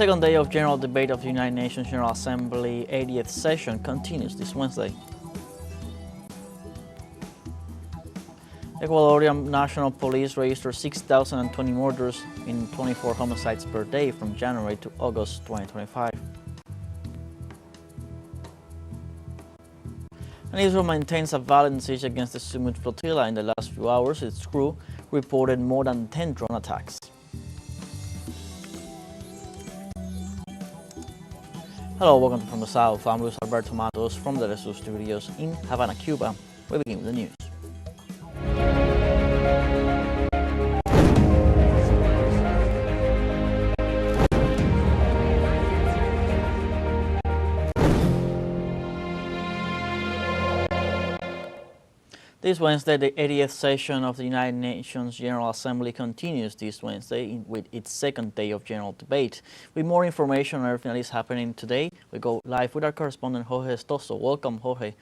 second day of general debate of the United Nations General Assembly 80th session continues this Wednesday. Ecuadorian National Police registered 6,020 murders in 24 homicides per day from January to August 2025. And Israel maintains a violent siege against the Sumud flotilla. In the last few hours, its crew reported more than 10 drone attacks. Hello, welcome from the South. I'm Luis Alberto Matos from the teleSUR studios in Havana, Cuba. We begin with the news. This Wednesday, the 80th session of the United Nations General Assembly continues this Wednesday with its second day of general debate. With more information on everything that is happening today, we go live with our correspondent Jorge Estoso. Welcome, Jorge.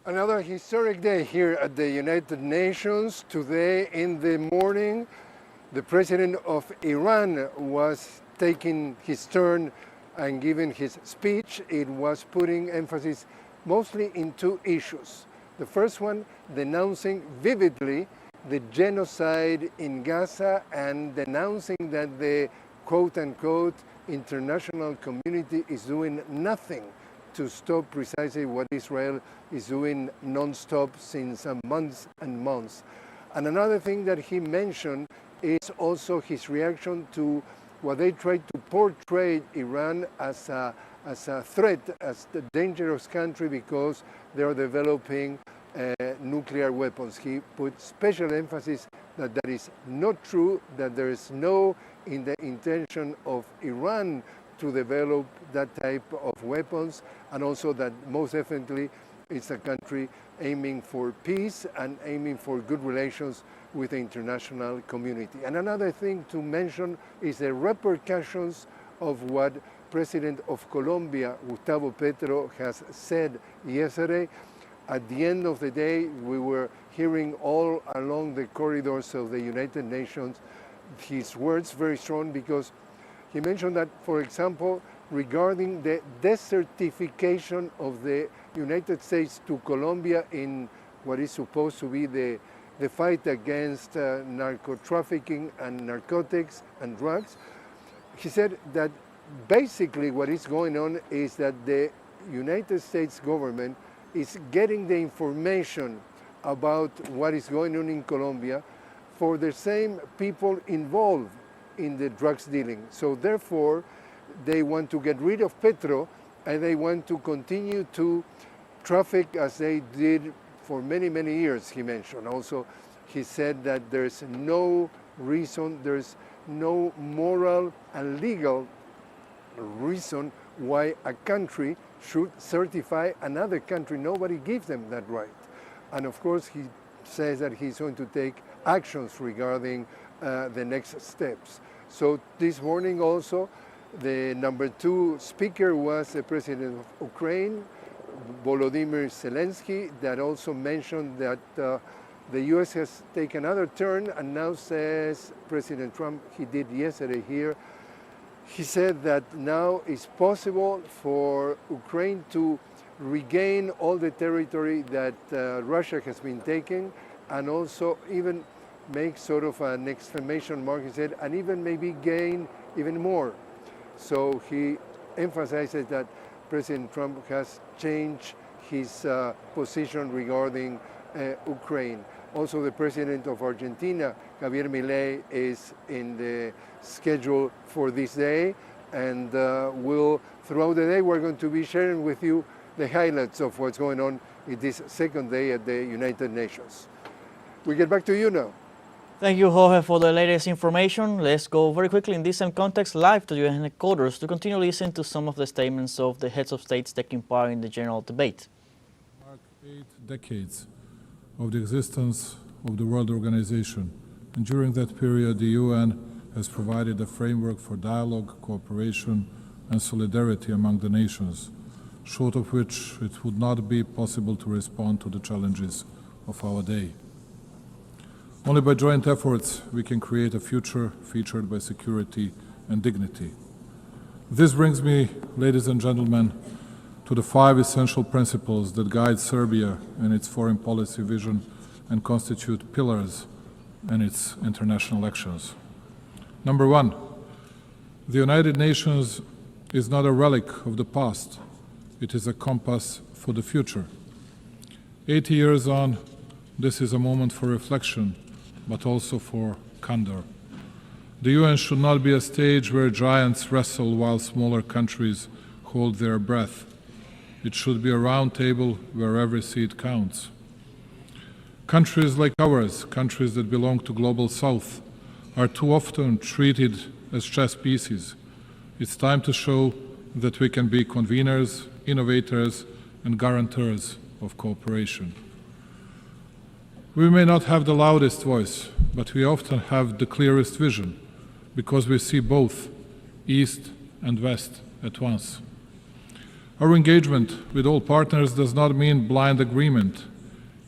Another historic day here at the United Nations. Today in the morning, the president of Iran was taking his turn and giving his speech. It was putting emphasis mostly in two issues. The first one, denouncing vividly the genocide in Gaza and denouncing that the quote-unquote international community is doing nothing to stop precisely what Israel is doing non-stop since months and months. And another thing that he mentioned is also his reaction to what they tried to portray Iran as a threat, as a dangerous country because they are developing nuclear weapons. He put special emphasis that that is not true, that there is no intention of Iran to develop that type of weapons, and also that most definitely it's a country aiming for peace and aiming for good relations with the international community. And another thing to mention is the repercussions of what President of Colombia, Gustavo Petro, has said yesterday. At the end of the day, we were hearing all along the corridors of the United Nations his words very strong, because he mentioned that, for example, regarding the desertification of the United States to Colombia in what is supposed to be the fight against narco-trafficking and narcotics and drugs, he said that basically what is going on is that the United States government is getting the information about what is going on in Colombia for the same people involved in the drugs dealing. So therefore, they want to get rid of Petro and they want to continue to traffic as they did for many, many years, he mentioned. Also, he said that there's no reason, there's no moral and legal reason why a country should certify another country. Nobody gives them that right. And of course, he says that he's going to take actions regarding the next steps. So this morning also, the number 2 speaker was the president of Ukraine, Volodymyr Zelensky, that also mentioned that the US has taken another turn, and now says President Trump, he did yesterday here, he said that now it's possible for Ukraine to regain all the territory that Russia has been taking, and also even make sort of an exclamation mark, he said, and even maybe gain even more. So he emphasizes that President Trump has changed his position regarding Ukraine. Also, the president of Argentina, Javier Milei, is in the schedule for this day, and throughout the day we're going to be sharing with you the highlights of what's going on in this second day at the United Nations. We get back to you now. Thank you, Jorge, for the latest information. Let's go very quickly in this same context live to UN headquarters to continue listening to some of the statements of the heads of states taking part in the general debate. 8 decades of the existence of the World Organization, and during that period the UN has provided a framework for dialogue, cooperation and solidarity among the nations, short of which it would not be possible to respond to the challenges of our day. Only by joint efforts we can create a future featured by security and dignity. This brings me, ladies and gentlemen, to the 5 essential principles that guide Serbia in its foreign policy vision and constitute pillars in its international actions. Number 1, the United Nations is not a relic of the past, it is a compass for the future. 80 years on, this is a moment for reflection, but also for candor. The UN should not be a stage where giants wrestle while smaller countries hold their breath. It should be a round table where every seat counts. Countries like ours, countries that belong to Global South, are too often treated as chess pieces. It's time to show that we can be conveners, innovators, and guarantors of cooperation. We may not have the loudest voice, but we often have the clearest vision, because we see both East and West at once. Our engagement with all partners does not mean blind agreement.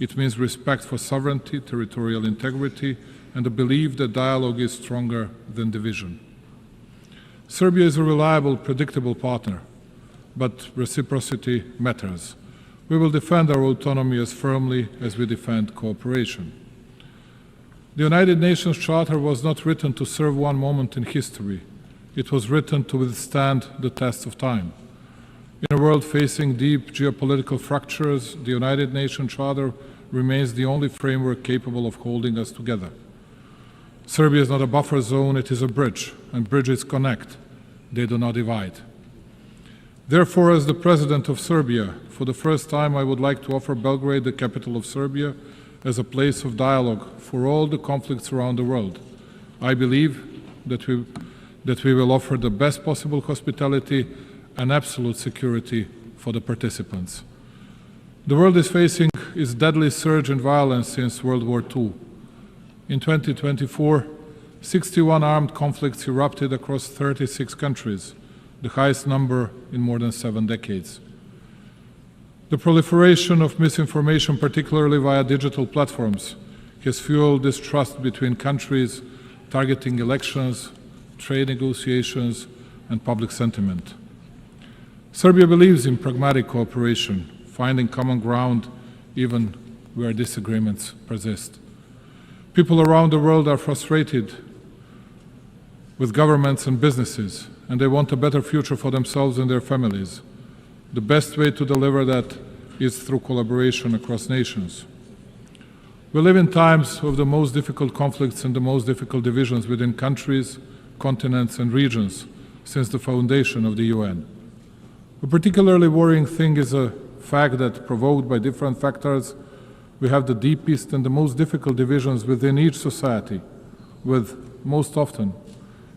It means respect for sovereignty, territorial integrity, and the belief that dialogue is stronger than division. Serbia is a reliable, predictable partner, but reciprocity matters. We will defend our autonomy as firmly as we defend cooperation. The United Nations Charter was not written to serve one moment in history. It was written to withstand the test of time. In a world facing deep geopolitical fractures, the United Nations Charter remains the only framework capable of holding us together. Serbia is not a buffer zone, it is a bridge, and bridges connect, they do not divide. Therefore, as the President of Serbia, for the first time I would like to offer Belgrade, the capital of Serbia, as a place of dialogue for all the conflicts around the world. I believe that we will offer the best possible hospitality and absolute security for the participants. The world is facing its deadly surge in violence since World War II. In 2024, 61 armed conflicts erupted across 36 countries, the highest number in more than 7 decades. The proliferation of misinformation, particularly via digital platforms, has fueled distrust between countries, targeting elections, trade negotiations, and public sentiment. Serbia believes in pragmatic cooperation, finding common ground even where disagreements persist. People around the world are frustrated with governments and businesses, and they want a better future for themselves and their families. The best way to deliver that is through collaboration across nations. We live in times of the most difficult conflicts and the most difficult divisions within countries, continents, and regions since the foundation of the UN. A particularly worrying thing is a fact that, provoked by different factors, we have the deepest and the most difficult divisions within each society, with, most often,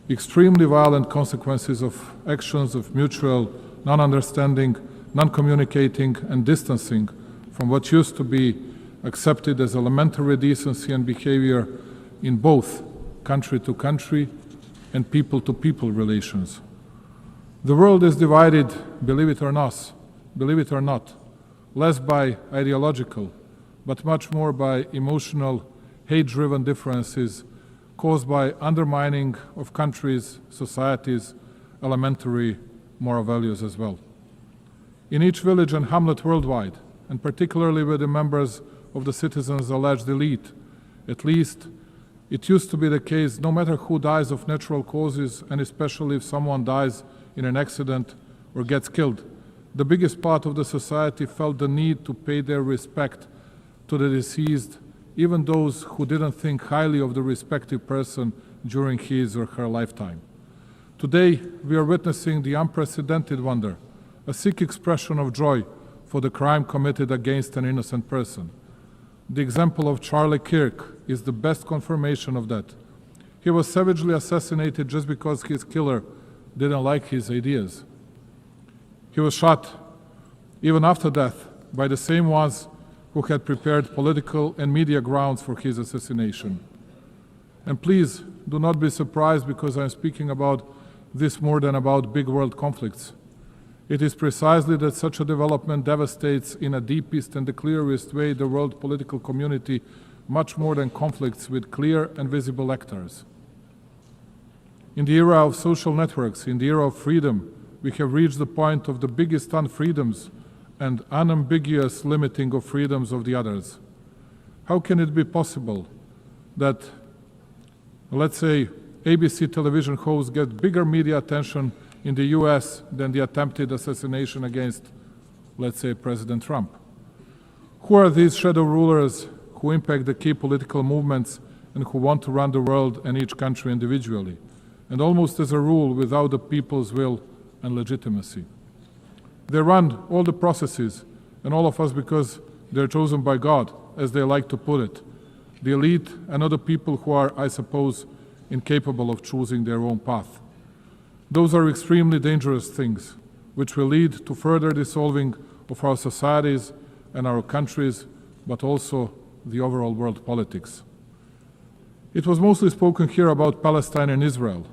extremely violent consequences of actions of mutual non-understanding, non-communicating, and distancing from what used to be accepted as elementary decency and behavior in both country-to-country and people-to-people relations. The world is divided, believe it or not, less by ideological, but much more by emotional, hate-driven differences caused by undermining of countries, societies, elementary moral values as well. In each village and hamlet worldwide, and particularly with the members of the citizens' alleged elite, at least it used to be the case, no matter who dies of natural causes, and especially if someone dies in an accident or gets killed, the biggest part of the society felt the need to pay their respect to the deceased, even those who didn't think highly of the respective person during his or her lifetime. Today, we are witnessing the unprecedented wonder, a sick expression of joy for the crime committed against an innocent person. The example of Charlie Kirk is the best confirmation of that. He was savagely assassinated just because his killer didn't like his ideas. He was shot, even after death, by the same ones who had prepared political and media grounds for his assassination. And please do not be surprised because I'm speaking about this more than about big world conflicts. It is precisely that such a development devastates in a deepest and the clearest way the world political community much more than conflicts with clear and visible actors. In the era of social networks, in the era of freedom, we have reached the point of the biggest unfreedoms and unambiguous limiting of freedoms of the others. How can it be possible that, let's say, ABC television hosts get bigger media attention in the US than the attempted assassination against, let's say, President Trump? Who are these shadow rulers who impact the key political movements and who want to run the world and each country individually, and almost as a rule without the people's will and legitimacy? They run all the processes, and all of us because they're chosen by God, as they like to put it. The elite and other people who are, I suppose, incapable of choosing their own path. Those are extremely dangerous things, which will lead to further dissolving of our societies and our countries, but also the overall world politics. It was mostly spoken here about Palestine and Israel.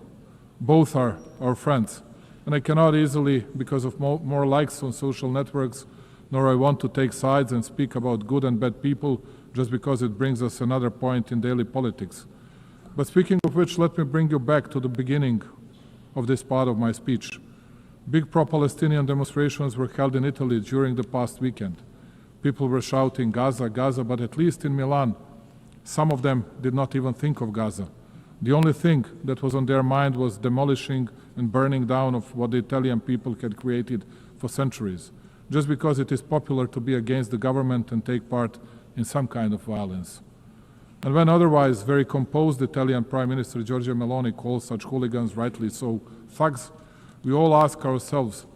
Both are our friends, and I cannot easily, because of more likes on social networks, nor I want to take sides and speak about good and bad people just because it brings us another point in daily politics. But speaking of which, let me bring you back to the beginning of this part of my speech. Big pro-Palestinian demonstrations were held in Italy during the past weekend. People were shouting Gaza, Gaza, but at least in Milan, some of them did not even think of Gaza. The only thing that was on their mind was demolishing and burning down of what the Italian people had created for centuries, just because it is popular to be against the government and take part in some kind of violence. And when otherwise very composed Italian Prime Minister Giorgia Meloni calls such hooligans, rightly so, thugs, we all ask ourselves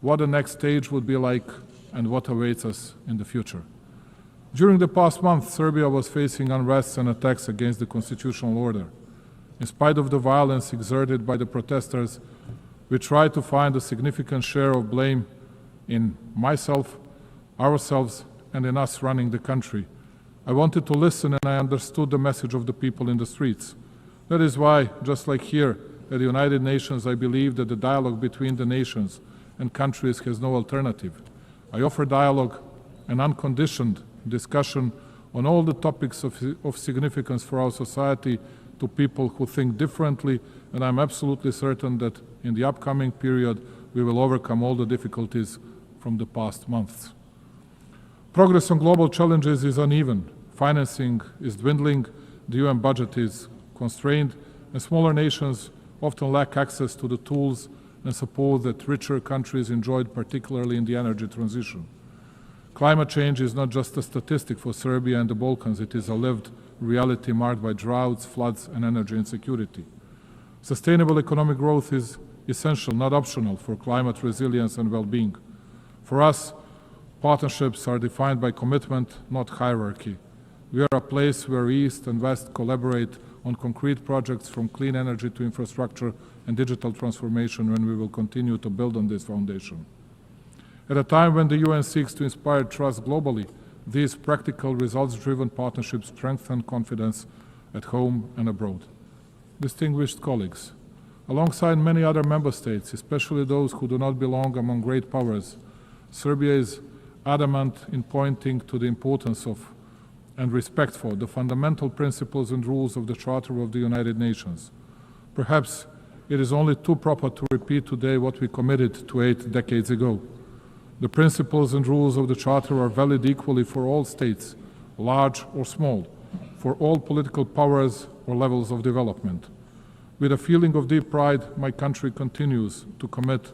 what the next stage would be like and what awaits us in the future. During the past month, Serbia was facing unrest and attacks against the constitutional order. In spite of the violence exerted by the protesters, we tried to find a significant share of blame in myself, ourselves, and in us running the country. I wanted to listen, and I understood the message of the people in the streets. That is why, just like here at the United Nations, I believe that the dialogue between the nations and countries has no alternative. I offer dialogue and unconditioned discussion on all the topics of significance for our society to people who think differently, and I'm absolutely certain that in the upcoming period we will overcome all the difficulties from the past months. Progress on global challenges is uneven. Financing is dwindling, the UN budget is constrained, and smaller nations often lack access to the tools and support that richer countries enjoyed, particularly in the energy transition. Climate change is not just a statistic for Serbia and the Balkans, it is a lived reality marked by droughts, floods, and energy insecurity. Sustainable economic growth is essential, not optional, for climate resilience and well-being. For us, partnerships are defined by commitment, not hierarchy. We are a place where East and West collaborate on concrete projects from clean energy to infrastructure and digital transformation, when we will continue to build on this foundation. At a time when the UN seeks to inspire trust globally, these practical, results-driven partnerships strengthen confidence at home and abroad. Distinguished colleagues, alongside many other member states, especially those who do not belong among great powers, Serbia is adamant in pointing to the importance of and respect for the fundamental principles and rules of the Charter of the United Nations. Perhaps it is only too proper to repeat today what we committed to 8 decades ago. The principles and rules of the Charter are valid equally for all states, large or small, for all political powers or levels of development. With a feeling of deep pride, my country continues to commit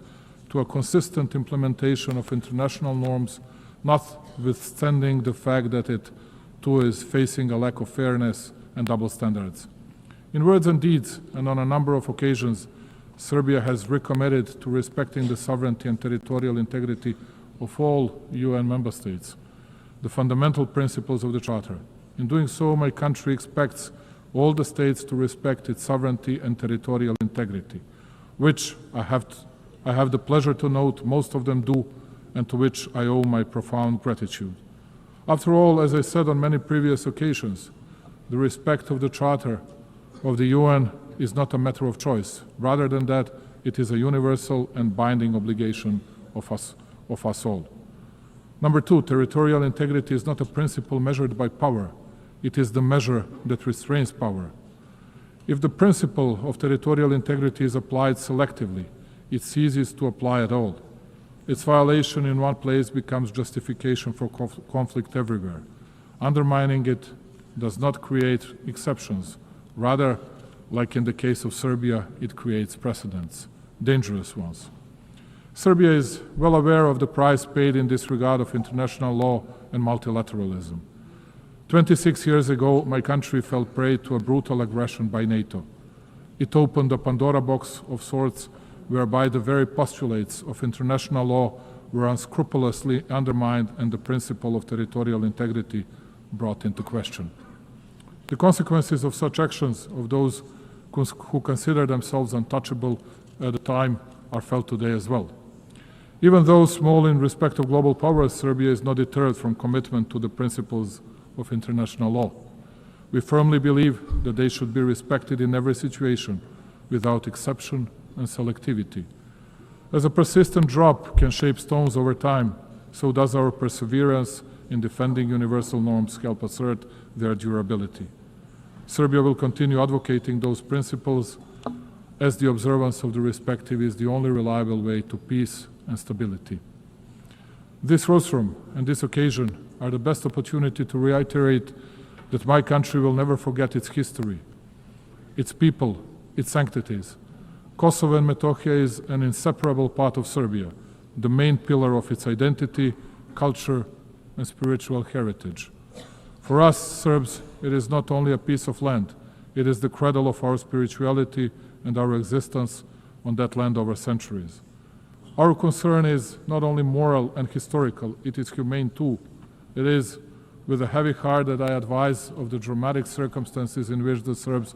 to a consistent implementation of international norms, notwithstanding the fact that it too is facing a lack of fairness and double standards. In words and deeds, and on a number of occasions, Serbia has recommitted to respecting the sovereignty and territorial integrity of all UN member states, the fundamental principles of the Charter. In doing so, my country expects all the states to respect its sovereignty and territorial integrity, which I have the pleasure to note most of them do, and to which I owe my profound gratitude. After all, as I said on many previous occasions, the respect of the Charter of the UN is not a matter of choice. Rather than that, it is a universal and binding obligation of us all. Number two, territorial integrity is not a principle measured by power. It is the measure that restrains power. If the principle of territorial integrity is applied selectively, it ceases to apply at all. Its violation in one place becomes justification for conflict everywhere. Undermining it does not create exceptions. Rather, like in the case of Serbia, it creates precedents, dangerous ones. Serbia is well aware of the price paid in disregard of international law and multilateralism. 26 years ago, my country fell prey to a brutal aggression by NATO. It opened a Pandora box of sorts whereby the very postulates of international law were unscrupulously undermined and the principle of territorial integrity brought into question. The consequences of such actions of those who consider themselves untouchable at the time are felt today as well. Even though small in respect of global powers, Serbia is not deterred from commitment to the principles of international law. We firmly believe that they should be respected in every situation, without exception and selectivity. As a persistent drop can shape stones over time, so does our perseverance in defending universal norms help assert their durability. Serbia will continue advocating those principles, as the observance of the respective is the only reliable way to peace and stability. This rostrum and this occasion are the best opportunity to reiterate that my country will never forget its history, its people, its sanctities. Kosovo and Metohija is an inseparable part of Serbia, the main pillar of its identity, culture, and spiritual heritage. For us Serbs, it is not only a piece of land, it is the cradle of our spirituality and our existence on that land over centuries. Our concern is not only moral and historical, it is humane too. It is with a heavy heart that I advise of the dramatic circumstances in which the Serbs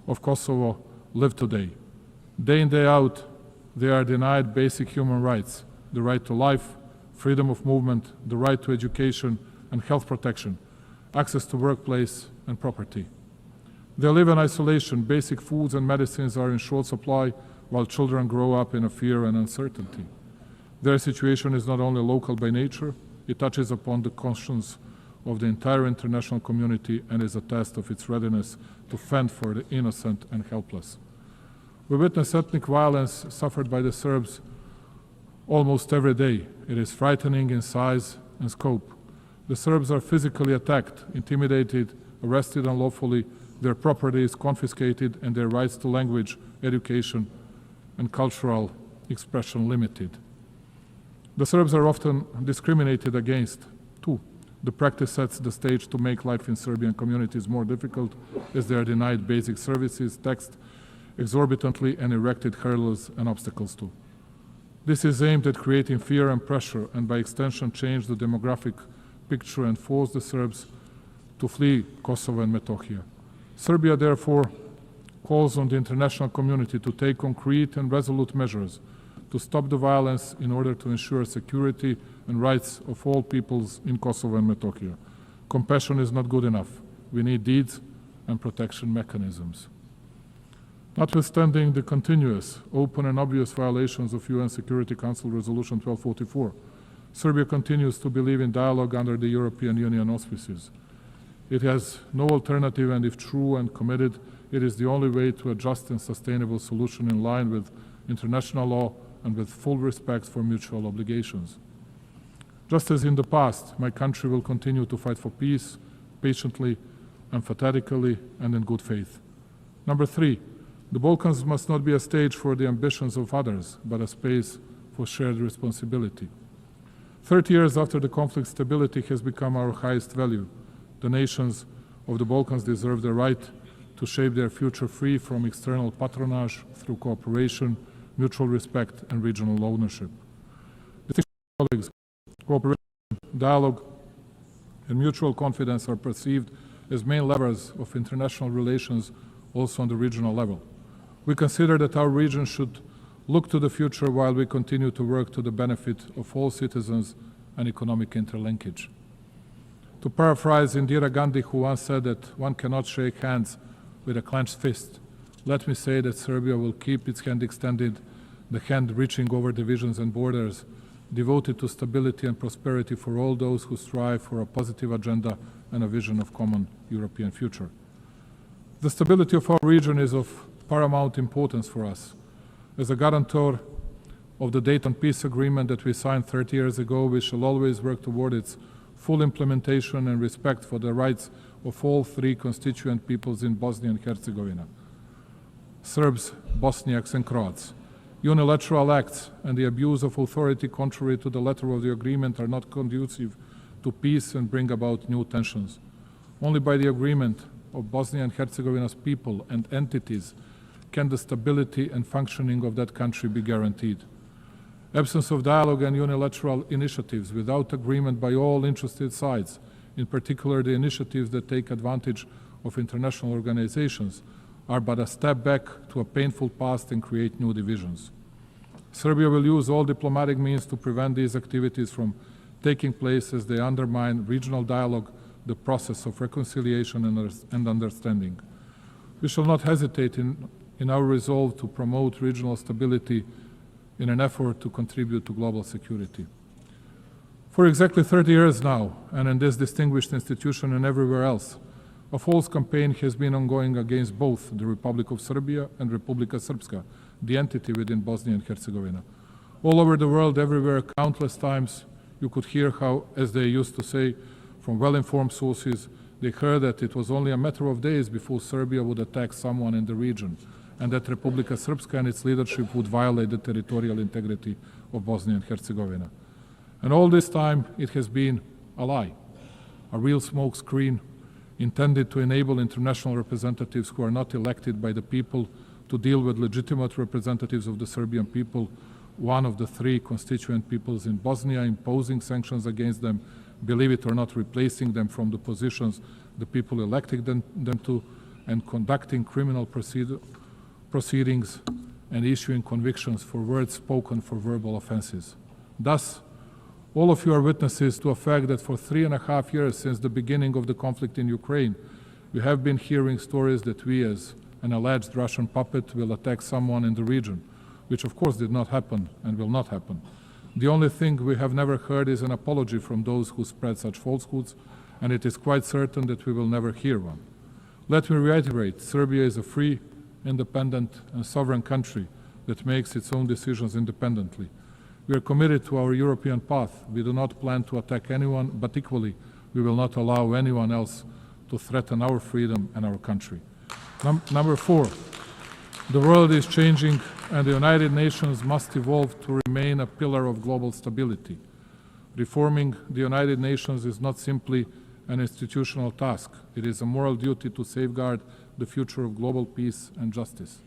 of Kosovo live today. Day in, day out, they are denied basic human rights, the right to life, freedom of movement, the right to education and health protection, access to workplace and property. They live in isolation, basic foods and medicines are in short supply, while children grow up in a fear and uncertainty. Their situation is not only local by nature, it touches upon the conscience of the entire international community and is a test of its readiness to fend for the innocent and helpless. We witness ethnic violence suffered by the Serbs almost every day. It is frightening in size and scope. The Serbs are physically attacked, intimidated, arrested unlawfully, their property is confiscated and their rights to language, education, and cultural expression limited. The Serbs are often discriminated against, too. The practice sets the stage to make life in Serbian communities more difficult as they are denied basic services, taxed exorbitantly, and erected hurdles and obstacles too. This is aimed at creating fear and pressure and by extension change the demographic picture and force the Serbs to flee Kosovo and Metohija. Serbia therefore calls on the international community to take concrete and resolute measures to stop the violence in order to ensure security and rights of all peoples in Kosovo and Metohija. Compassion is not good enough. We need deeds and protection mechanisms. Notwithstanding the continuous, open and obvious violations of UN Security Council Resolution 1244, Serbia continues to believe in dialogue under the European Union auspices. It has no alternative, and if true and committed, it is the only way to a just and sustainable solution in line with international law and with full respect for mutual obligations. Just as in the past, my country will continue to fight for peace, patiently, emphatically, and in good faith. Number 3, the Balkans must not be a stage for the ambitions of others, but a space for shared responsibility. 30 years after the conflict, stability has become our highest value. The nations of the Balkans deserve the right to shape their future free from external patronage through cooperation, mutual respect, and regional ownership. Distinguished colleagues, cooperation, dialogue, and mutual confidence are perceived as main levers of international relations also on the regional level. We consider that our region should look to the future while we continue to work to the benefit of all citizens and economic interlinkage. To paraphrase Indira Gandhi, who once said that one cannot shake hands with a clenched fist, let me say that Serbia will keep its hand extended, the hand reaching over divisions and borders, devoted to stability and prosperity for all those who strive for a positive agenda and a vision of common European future. The stability of our region is of paramount importance for us. As a guarantor of the Dayton Peace Agreement that we signed 30 years ago, we shall always work toward its full implementation and respect for the rights of all three constituent peoples in Bosnia and Herzegovina: Serbs, Bosniaks and Croats. Unilateral acts and the abuse of authority contrary to the letter of the agreement are not conducive to peace and bring about new tensions. Only by the agreement of Bosnia and Herzegovina's people and entities can the stability and functioning of that country be guaranteed. Absence of dialogue and unilateral initiatives without agreement by all interested sides, in particular the initiatives that take advantage of international organizations, are but a step back to a painful past and create new divisions. Serbia will use all diplomatic means to prevent these activities from taking place, as they undermine regional dialogue, the process of reconciliation and understanding. We shall not hesitate in our resolve to promote regional stability in an effort to contribute to global security. For exactly 30 years now, and in this distinguished institution and everywhere else, a false campaign has been ongoing against both the Republic of Serbia and Republika Srpska, the entity within Bosnia and Herzegovina. All over the world, everywhere, countless times, you could hear how, as they used to say, from well-informed sources, they heard that it was only a matter of days before Serbia would attack someone in the region, and that Republika Srpska and its leadership would violate the territorial integrity of Bosnia and Herzegovina. And all this time, it has been a lie, a real smokescreen intended to enable international representatives who are not elected by the people to deal with legitimate representatives of the Serbian people, one of the three constituent peoples in Bosnia, imposing sanctions against them, believe it or not, replacing them from the positions the people elected them to, and conducting criminal proceedings and issuing convictions for words spoken for verbal offenses. Thus, all of you are witnesses to a fact that for 3.5 years since the beginning of the conflict in Ukraine, we have been hearing stories that we, as an alleged Russian puppet, will attack someone in the region, which of course did not happen and will not happen. The only thing we have never heard is an apology from those who spread such falsehoods, and it is quite certain that we will never hear one. Let me reiterate, Serbia is a free, independent and sovereign country that makes its own decisions independently. We are committed to our European path. We do not plan to attack anyone, but equally, we will not allow anyone else to threaten our freedom and our country. Number 4, the world is changing and the United Nations must evolve to remain a pillar of global stability. Reforming the United Nations is not simply an institutional task. It is a moral duty to safeguard the future of global peace and justice.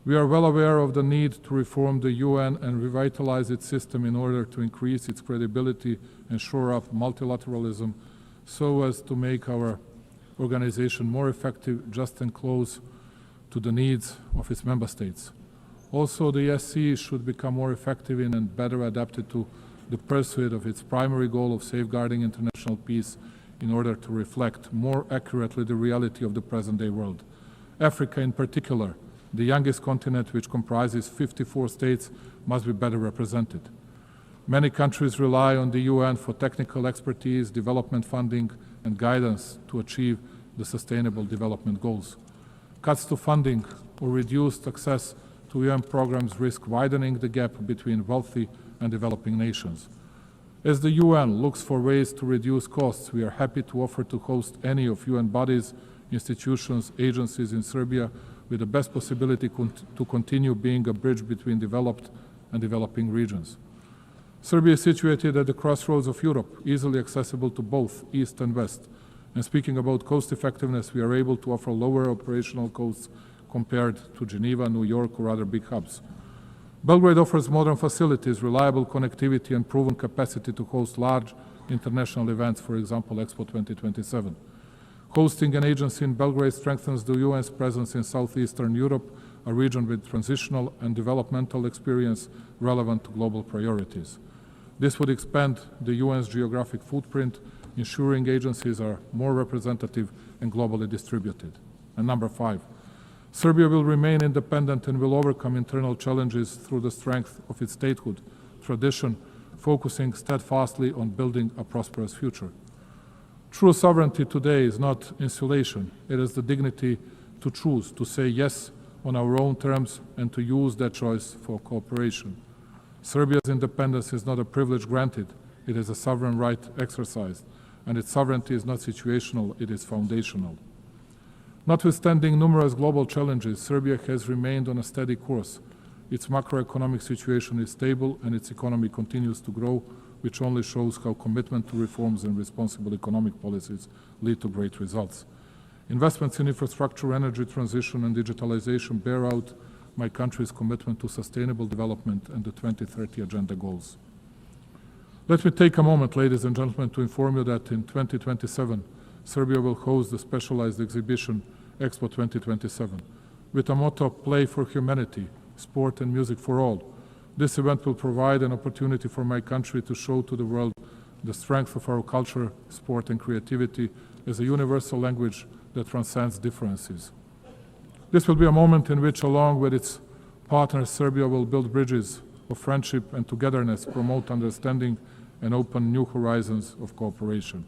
We are well aware of the need to reform the UN and revitalize its system in order to increase its credibility and shore up multilateralism so as to make our organization more effective, just and close to the needs of its member states. Also, the SC should become more effective in and better adapted to the pursuit of its primary goal of safeguarding international peace in order to reflect more accurately the reality of the present-day world. Africa in particular, the youngest continent, which comprises 54 states, must be better represented. Many countries rely on the UN for technical expertise, development funding, and guidance to achieve the Sustainable Development Goals. Cuts to funding or reduced access to UN programs risk widening the gap between wealthy and developing nations. As the UN looks for ways to reduce costs, we are happy to offer to host any of UN bodies, institutions, agencies in Serbia with the best possibility to continue being a bridge between developed and developing regions. Serbia is situated at the crossroads of Europe, easily accessible to both East and West. And speaking about cost effectiveness, we are able to offer lower operational costs compared to Geneva, New York, or other big hubs. Belgrade offers modern facilities, reliable connectivity, and proven capacity to host large international events, for example, Expo 2027. Hosting an agency in Belgrade strengthens the UN's presence in southeastern Europe, a region with transitional and developmental experience relevant to global priorities. This would expand the UN's geographic footprint, ensuring agencies are more representative and globally distributed. And number 5, Serbia will remain independent and will overcome internal challenges through the strength of its statehood, tradition, focusing steadfastly on building a prosperous future. True sovereignty today is not insulation. It is the dignity to choose, to say yes on our own terms and to use that choice for cooperation. Serbia's independence is not a privilege granted. It is a sovereign right exercised, and its sovereignty is not situational, it is foundational. Notwithstanding numerous global challenges, Serbia has remained on a steady course. Its macroeconomic situation is stable and its economy continues to grow, which only shows how commitment to reforms and responsible economic policies lead to great results. Investments in infrastructure, energy transition and digitalization bear out my country's commitment to sustainable development and the 2030 Agenda goals. Let me take a moment, ladies and gentlemen, to inform you that in 2027, Serbia will host the specialized exhibition Expo 2027 with a motto, Play for Humanity, Sport and Music for All. This event will provide an opportunity for my country to show to the world the strength of our culture, sport and creativity as a universal language that transcends differences. This will be a moment in which, along with its partners, Serbia will build bridges of friendship and togetherness, promote understanding and open new horizons of cooperation.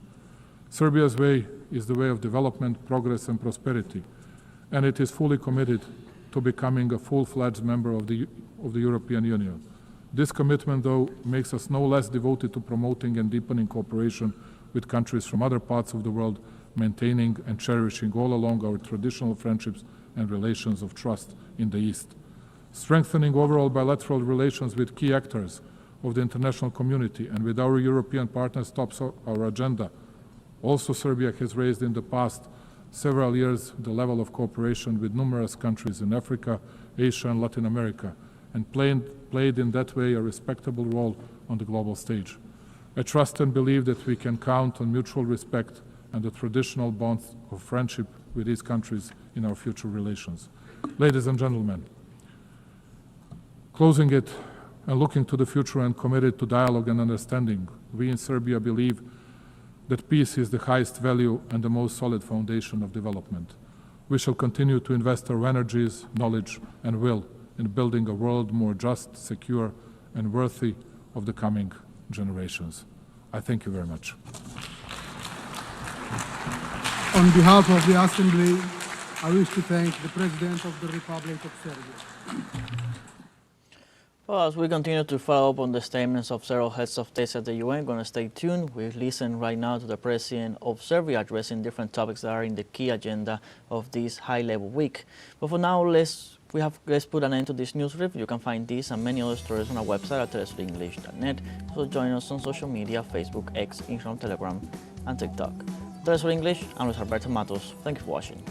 Serbia's way is the way of development, progress and prosperity, and it is fully committed to becoming a full-fledged member of the European Union. This commitment, though, makes us no less devoted to promoting and deepening cooperation with countries from other parts of the world, maintaining and cherishing all along our traditional friendships and relations of trust in the East. Strengthening overall bilateral relations with key actors of the international community and with our European partners tops our agenda. Also, Serbia has raised in the past several years the level of cooperation with numerous countries in Africa, Asia and Latin America, and played in that way a respectable role on the global stage. I trust and believe that we can count on mutual respect and the traditional bonds of friendship with these countries in our future relations. Ladies and gentlemen, closing it and looking to the future and committed to dialogue and understanding, we in Serbia believe that peace is the highest value and the most solid foundation of development. We shall continue to invest our energies, knowledge and will in building a world more just, secure and worthy of the coming generations. I thank you very much. On behalf of the Assembly, I wish to thank the President of the Republic of Serbia. Well, as we continue to follow up on the statements of several heads of states at the UN, we're going to stay tuned. We listen right now to the President of Serbia addressing different topics that are in the key agenda of this high-level week. But for now, let's put an end to this news brief. You can find this and many other stories on our website at telesurenglish.net. So join us on social media, Facebook, X, Instagram, Telegram, and TikTok. Telesur English, I'm Luis Alberto Matos. Thank you for watching.